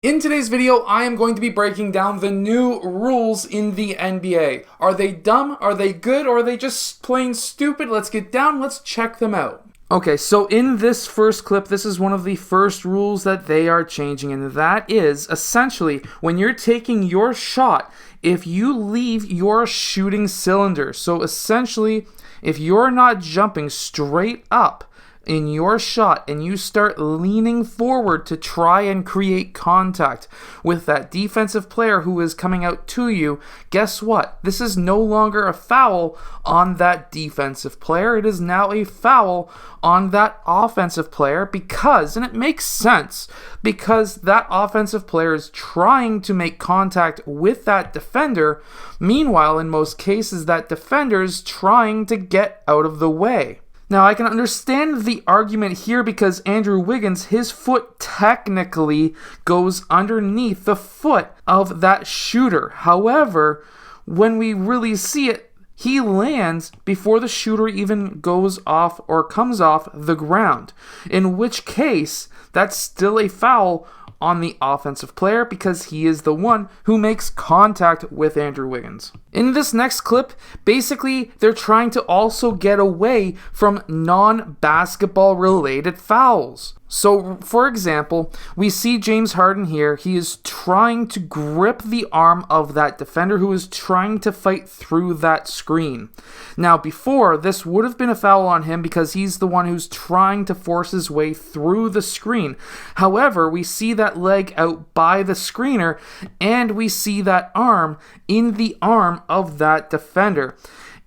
In today's video, I am going to be breaking down the new rules in the NBA. Are they dumb? Are they good? Or are they just plain stupid? Let's get down, let's check them out. Okay, so in this first clip, this is one of the first rules that they are changing, and that is essentially when you're taking your shot, if you leave your shooting cylinder, so essentially if you're not jumping straight up in your shot and you start leaning forward to try and create contact with that defensive player who is coming out to you, guess what? This is no longer a foul on that defensive player. It is now a foul on that offensive player because, and it makes sense, because that offensive player is trying to make contact with that defender. Meanwhile, in most cases, that defender is trying to get out of the way. Now, I can understand the argument here because Andrew Wiggins, his foot technically goes underneath the foot of that shooter. However, when we really see it, he lands before the shooter even goes off or comes off the ground, in which case that's still a foul on the offensive player because he is the one who makes contact with Andrew Wiggins. In this next clip, basically they're trying to also get away from non-basketball related fouls. So, for example, we see James Harden here. He is trying to grip the arm of that defender who is trying to fight through that screen. Now, before, this would have been a foul on him because he's the one who's trying to force his way through the screen. However, we see that leg out by the screener, and we see that arm in the arm of that defender.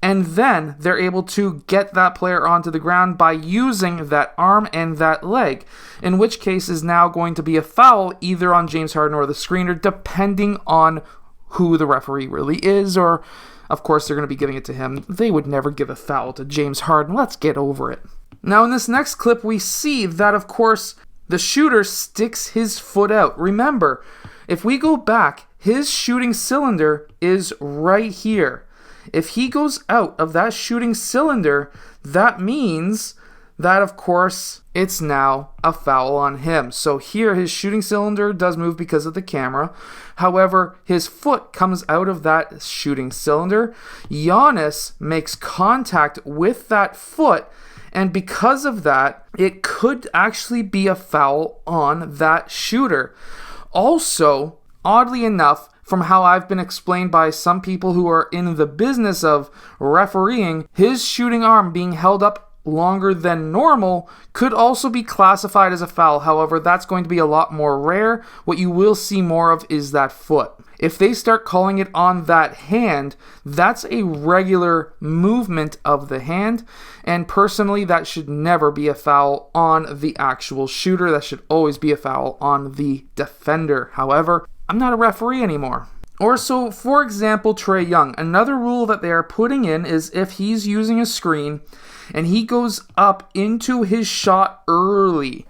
And then they're able to get that player onto the ground by using that arm and that leg, in which case is now going to be a foul either on James Harden or the screener, depending on who the referee really is, or of course they're going to be giving it to him. They would never give a foul to James Harden. Let's get over it. Now in this next clip, we see that of course the shooter sticks his foot out. Remember, if we go back, his shooting cylinder is right here. If he goes out of that shooting cylinder, that means that, of course, it's now a foul on him. So here, his shooting cylinder does move because of the camera. However, his foot comes out of that shooting cylinder. Giannis makes contact with that foot, and because of that, it could actually be a foul on that shooter. Also, oddly enough, from how I've been explained by some people who are in the business of refereeing, his shooting arm being held up longer than normal could also be classified as a foul. However, that's going to be a lot more rare. What you will see more of is that foot. If they start calling it on that hand, that's a regular movement of the hand, and personally that should never be a foul on the actual shooter. That should always be a foul on the defender. However, I'm not a referee anymore. Or so, for example, Trae Young. Another rule that they are putting in is if he's using a screen and he goes up into his shot early,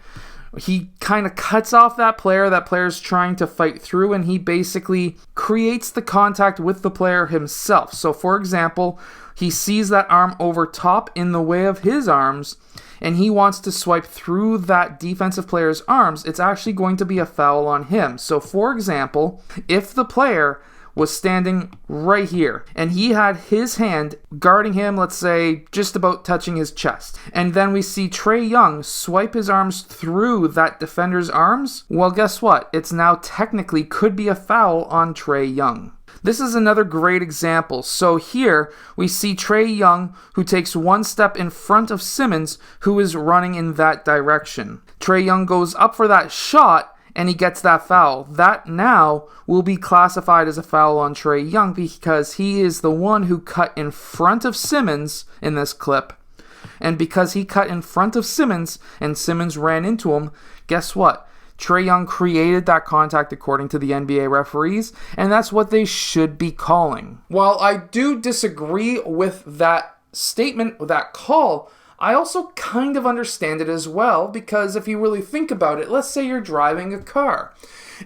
he kind of cuts off that player's trying to fight through, and he basically creates the contact with the player himself. So for example, he sees that arm over top in the way of his arms, and he wants to swipe through that defensive player's arms. It's actually going to be a foul on him. So for example, if the player was standing right here and he had his hand guarding him, let's say just about touching his chest, and then we see Trae Young swipe his arms through that defender's arms, well, guess what? It's now technically could be a foul on Trae Young. This is another great example. So here we see Trae Young, who takes one step in front of Simmons, who is running in that direction. Trae Young goes up for that shot, and he gets that foul. That now will be classified as a foul on Trae Young because he is the one who cut in front of Simmons in this clip. And because he cut in front of Simmons and Simmons ran into him, guess what? Trae Young created that contact according to the NBA referees, and that's what they should be calling. While I do disagree with that statement, that call, I also kind of understand it as well, because if you really think about it, let's say you're driving a car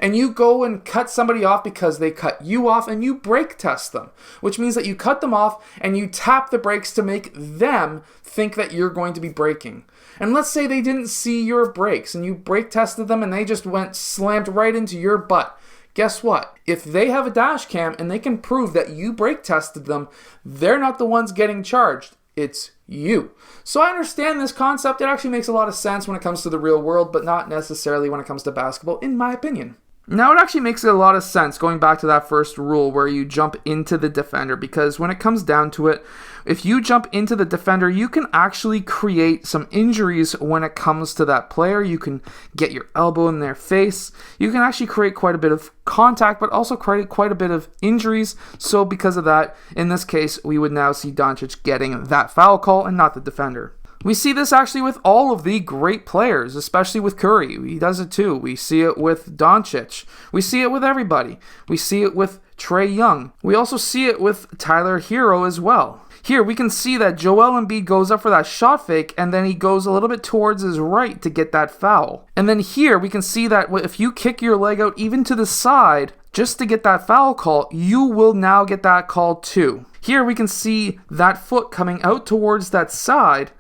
and you go and cut somebody off because they cut you off, and you brake test them, which means that you cut them off and you tap the brakes to make them think that you're going to be braking. And let's say they didn't see your brakes and you brake tested them and they just slammed right into your butt. Guess what? If they have a dash cam and they can prove that you brake tested them, they're not the ones getting charged. It's you. So I understand this concept. It actually makes a lot of sense when it comes to the real world, but not necessarily when it comes to basketball, in my opinion. Now, it actually makes a lot of sense going back to that first rule where you jump into the defender, because when it comes down to it, if you jump into the defender, you can actually create some injuries when it comes to that player. You can get your elbow in their face. You can actually create quite a bit of contact, but also create quite a bit of injuries. So because of that, in this case, we would now see Doncic getting that foul call and not the defender. We see this actually with all of the great players, especially with Curry. He does it too. We see it with Doncic. We see it with everybody. We see it with Trae Young. We also see it with Tyler Hero as well. Here we can see that Joel Embiid goes up for that shot fake, and then he goes a little bit towards his right to get that foul. And then here we can see that if you kick your leg out even to the side just to get that foul call, you will now get that call too. Here we can see that foot coming out towards that side,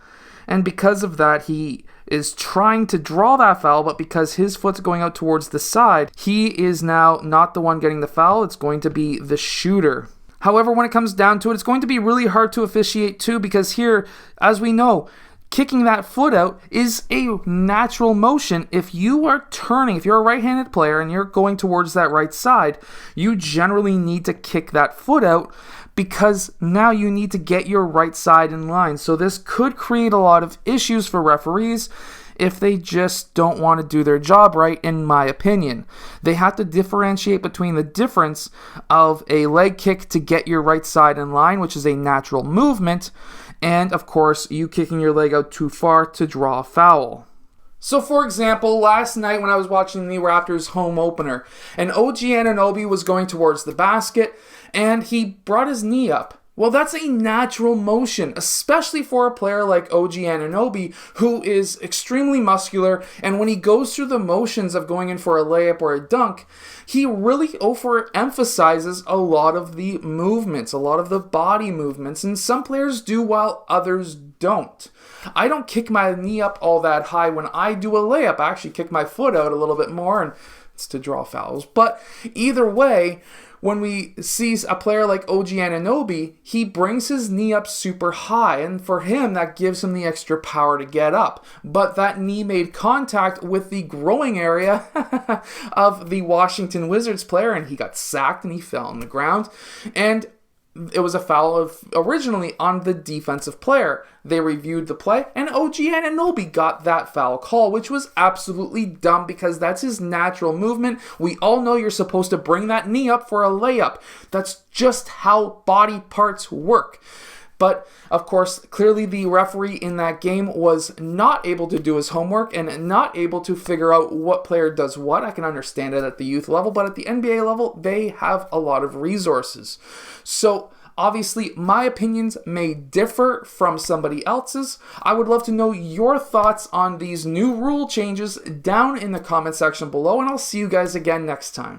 and because of that, he is trying to draw that foul, but because his foot's going out towards the side, he is now not the one getting the foul. It's going to be the shooter. However, when it comes down to it, it's going to be really hard to officiate too, because here, as we know, kicking that foot out is a natural motion. If you are turning, if you're a right-handed player and you're going towards that right side, you generally need to kick that foot out, because now you need to get your right side in line. So this could create a lot of issues for referees if they just don't want to do their job right, in my opinion. They have to differentiate between the difference of a leg kick to get your right side in line, which is a natural movement, and of course, you kicking your leg out too far to draw a foul. So for example, last night when I was watching the Raptors home opener, and OG Anunoby was going towards the basket, and he brought his knee up. Well, that's a natural motion, especially for a player like OG Anunoby, who is extremely muscular, and when he goes through the motions of going in for a layup or a dunk, he really overemphasizes a lot of the movements, a lot of the body movements, and some players do while others don't. I don't kick my knee up all that high when I do a layup. I actually kick my foot out a little bit more, and it's to draw fouls. But either way, when we see a player like OG Anunoby, he brings his knee up super high, and for him, that gives him the extra power to get up. But that knee made contact with the growing area of the Washington Wizards player, and he got sacked and he fell on the ground. And it was a foul originally on the defensive player. They reviewed the play, and OG Anunoby got that foul call, which was absolutely dumb because that's his natural movement. We all know you're supposed to bring that knee up for a layup. That's just how body parts work. But, of course, clearly the referee in that game was not able to do his homework and not able to figure out what player does what. I can understand it at the youth level, but at the NBA level, they have a lot of resources. So, obviously, my opinions may differ from somebody else's. I would love to know your thoughts on these new rule changes down in the comment section below, and I'll see you guys again next time.